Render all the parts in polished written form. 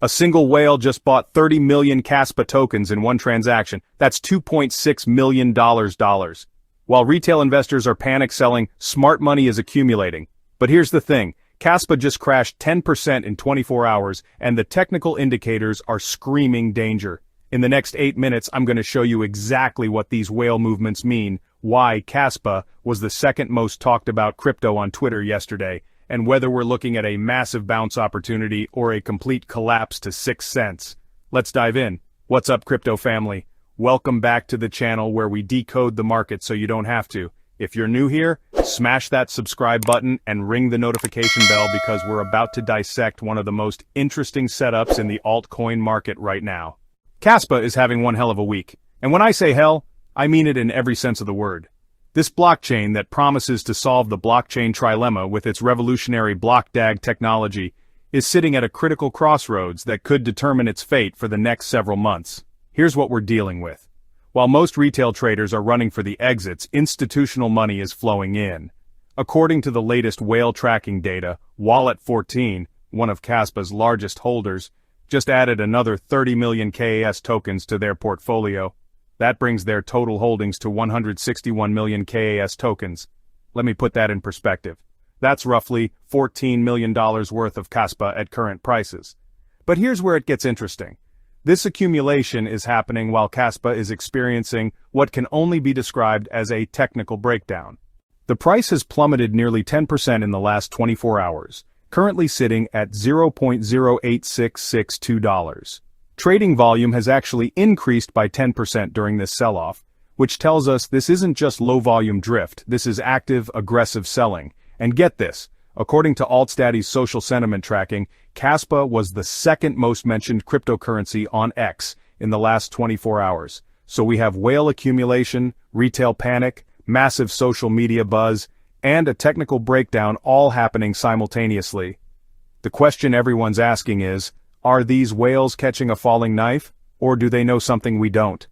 A single whale just bought 30 million Caspa tokens in one transaction. That's $2.6 million. While retail investors are panic selling, smart money is accumulating. But here's the thing, Caspa just crashed 10% in 24 hours, and the technical indicators are screaming danger. In the next 8 minutes, I'm going to show you exactly what these whale movements mean, why Caspa was the second most talked about crypto on Twitter yesterday, and whether we're looking at a massive bounce opportunity or a complete collapse to 6 cents. Let's dive in. What's up, crypto family? Welcome back to the channel where we decode the market so you don't have to. If you're new here, smash that subscribe button and ring the notification bell because we're about to dissect one of the most interesting setups in the altcoin market right now. Caspa is having one hell of a week. And when I say hell, I mean it in every sense of the word. This blockchain that promises to solve the blockchain trilemma with its revolutionary blockDAG technology is sitting at a critical crossroads that could determine its fate for the next several months. Here's what we're dealing with. While most retail traders are running for the exits, institutional money is flowing in. According to the latest whale tracking data, Wallet14, one of Caspa's largest holders, just added another 30 million KAS tokens to their portfolio. That brings their total holdings to 161 million KAS tokens. Let me put that in perspective. That's roughly $14 million worth of Caspa at current prices. But here's where it gets interesting. This accumulation is happening while Caspa is experiencing what can only be described as a technical breakdown. The price has plummeted nearly 10% in the last 24 hours, currently sitting at $0.08662. Trading volume has actually increased by 10% during this sell-off, which tells us this isn't just low-volume drift, this is active, aggressive selling. And get this, according to AltStatty's social sentiment tracking, Caspa was the second most mentioned cryptocurrency on X in the last 24 hours. So we have whale accumulation, retail panic, massive social media buzz, and a technical breakdown all happening simultaneously. The question everyone's asking is, are these whales catching a falling knife, or do they know something we don't?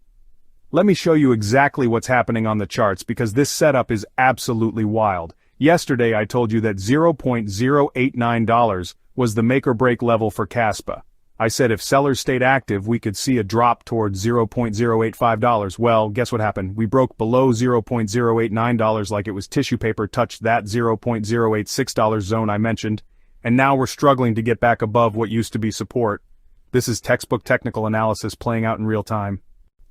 Let me show you exactly what's happening on the charts because this setup is absolutely wild. Yesterday I told you that $0.089 was the make-or-break level for Caspa. I said if sellers stayed active we could see a drop towards $0.085. Well, guess what happened? We broke below $0.089 like it was tissue paper, touched that $0.086 zone I mentioned. And now we're struggling to get back above what used to be support. This is textbook technical analysis playing out in real time.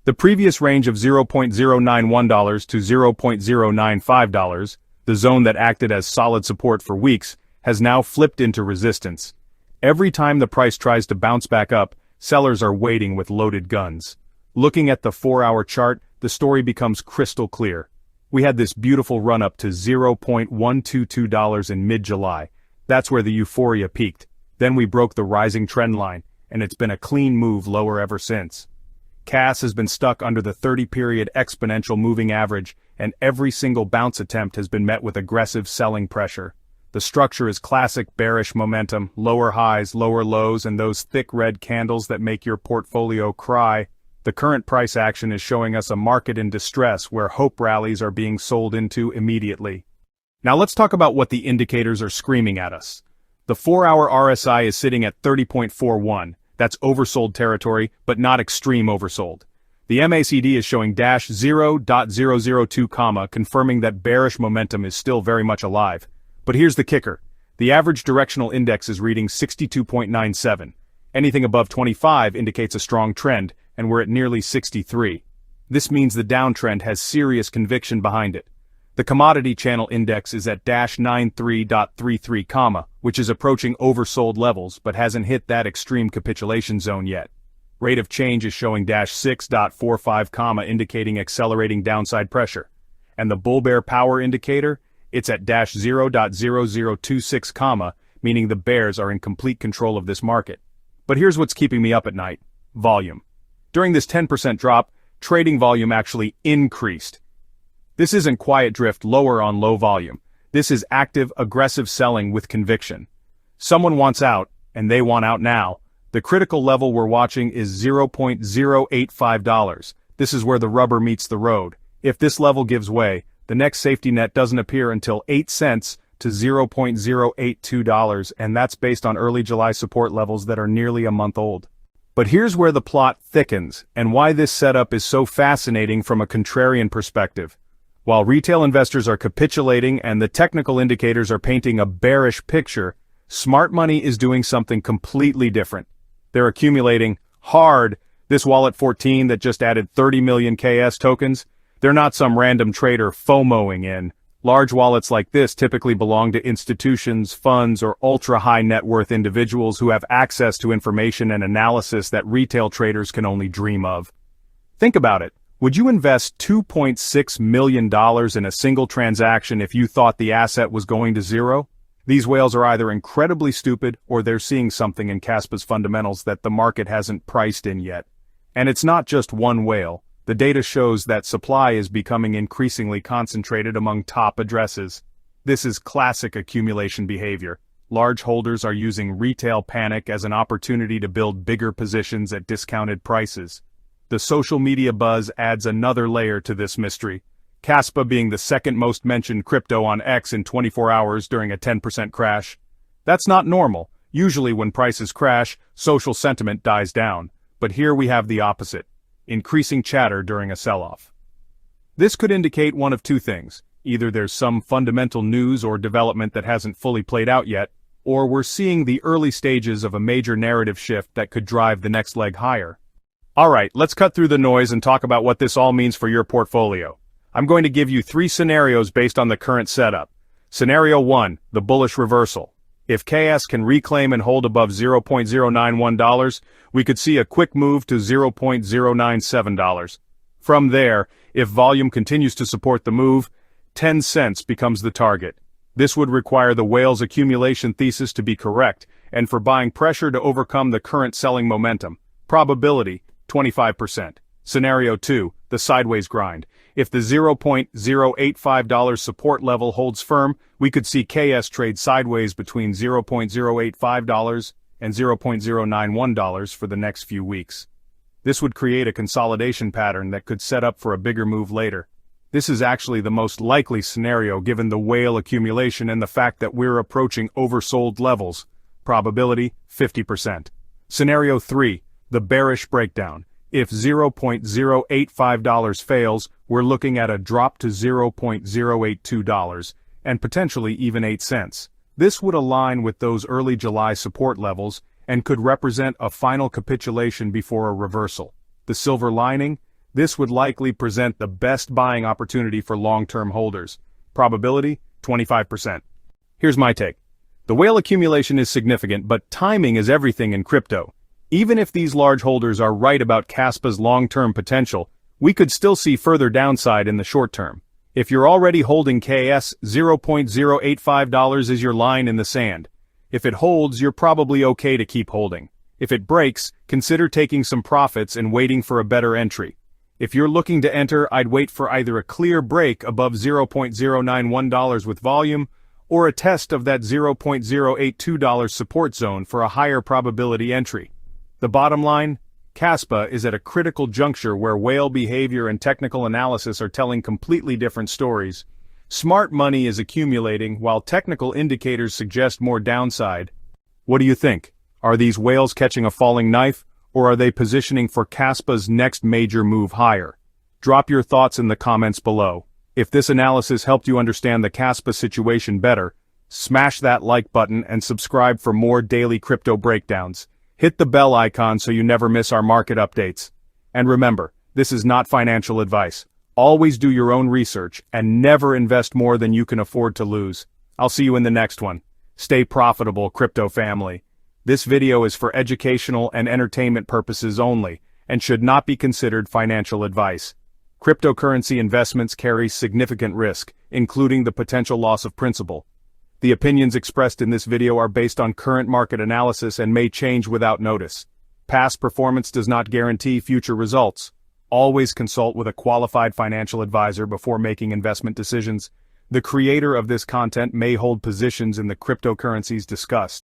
The previous range of $0.091 to $0.095, the zone that acted as solid support for weeks, has now flipped into resistance. Every time the price tries to bounce back up, sellers are waiting with loaded guns. Looking at the 4-hour chart, the story becomes crystal clear. We had this beautiful run-up to $0.122 in mid-July. That's where the euphoria peaked. Then we broke the rising trend line, and it's been a clean move lower ever since. KAS has been stuck under the 30-period exponential moving average, and every single bounce attempt has been met with aggressive selling pressure. The structure is classic bearish momentum, lower highs, lower lows, and those thick red candles that make your portfolio cry. The current price action is showing us a market in distress where hope rallies are being sold into immediately. Now let's talk about what the indicators are screaming at us. The 4-hour RSI is sitting at 30.41. That's oversold territory, but not extreme oversold. The MACD is showing -0.002, confirming that bearish momentum is still very much alive. But here's the kicker. The average directional index is reading 62.97. Anything above 25 indicates a strong trend, and we're at nearly 63. This means the downtrend has serious conviction behind it. The commodity channel index is at -93.33, which is approaching oversold levels but hasn't hit that extreme capitulation zone yet. Rate of change is showing -6.45, indicating accelerating downside pressure. And the bull-bear power indicator, it's at -0.0026, meaning the bears are in complete control of this market. But here's what's keeping me up at night: volume. During this 10% drop, trading volume actually increased. This isn't quiet drift lower on low volume. This is active, aggressive selling with conviction. Someone wants out, and they want out now. The critical level we're watching is $0.085. This is where the rubber meets the road. If this level gives way, the next safety net doesn't appear until 8 cents to $0.082, and that's based on early July support levels that are nearly a month old. But here's where the plot thickens, and why this setup is so fascinating from a contrarian perspective. While retail investors are capitulating and the technical indicators are painting a bearish picture, smart money is doing something completely different. They're accumulating hard. This Wallet 14 that just added 30 million KS tokens, they're not some random trader FOMOing in. Large wallets like this typically belong to institutions, funds, or ultra-high net worth individuals who have access to information and analysis that retail traders can only dream of. Think about it. Would you invest $2.6 million in a single transaction if you thought the asset was going to zero? These whales are either incredibly stupid or they're seeing something in Caspa's fundamentals that the market hasn't priced in yet. And it's not just one whale. The data shows that supply is becoming increasingly concentrated among top addresses. This is classic accumulation behavior. Large holders are using retail panic as an opportunity to build bigger positions at discounted prices. The social media buzz adds another layer to this mystery. Caspa being the second most mentioned crypto on X in 24 hours during a 10% crash. That's not normal. Usually when prices crash, social sentiment dies down. But here we have the opposite. Increasing chatter during a sell-off. This could indicate one of two things. Either there's some fundamental news or development that hasn't fully played out yet, or we're seeing the early stages of a major narrative shift that could drive the next leg higher. Alright, let's cut through the noise and talk about what this all means for your portfolio. I'm going to give you 3 scenarios based on the current setup. Scenario 1, the bullish reversal. If KS can reclaim and hold above $0.091, we could see a quick move to $0.097. From there, if volume continues to support the move, 10 cents becomes the target. This would require the whale's accumulation thesis to be correct, and for buying pressure to overcome the current selling momentum. Probability, 25%. Scenario 2, the sideways grind. If the $0.085 support level holds firm, we could see KS trade sideways between $0.085 and $0.091 for the next few weeks. This would create a consolidation pattern that could set up for a bigger move later. This is actually the most likely scenario given the whale accumulation and the fact that we're approaching oversold levels. Probability, 50%. Scenario 3, the bearish breakdown. If $0.085 fails, we're looking at a drop to $0.082, and potentially even 8 cents. This would align with those early July support levels, and could represent a final capitulation before a reversal. The silver lining? This would likely present the best buying opportunity for long-term holders. Probability? 25%. Here's my take. The whale accumulation is significant, but timing is everything in crypto. Even if these large holders are right about Caspa's long-term potential, we could still see further downside in the short term. If you're already holding KS, $0.085 is your line in the sand. If it holds, you're probably okay to keep holding. If it breaks, consider taking some profits and waiting for a better entry. If you're looking to enter, I'd wait for either a clear break above $0.091 with volume, or a test of that $0.082 support zone for a higher probability entry. The bottom line? Caspa is at a critical juncture where whale behavior and technical analysis are telling completely different stories. Smart money is accumulating while technical indicators suggest more downside. What do you think? Are these whales catching a falling knife, or are they positioning for Caspa's next major move higher? Drop your thoughts in the comments below. If this analysis helped you understand the Caspa situation better, smash that like button and subscribe for more daily crypto breakdowns. Hit the bell icon so you never miss our market updates. And remember, this is not financial advice. Always do your own research and never invest more than you can afford to lose. I'll see you in the next one. Stay profitable, crypto family. This video is for educational and entertainment purposes only and should not be considered financial advice. Cryptocurrency investments carry significant risk, including the potential loss of principal. The opinions expressed in this video are based on current market analysis and may change without notice. Past performance does not guarantee future results. Always consult with a qualified financial advisor before making investment decisions. The creator of this content may hold positions in the cryptocurrencies discussed.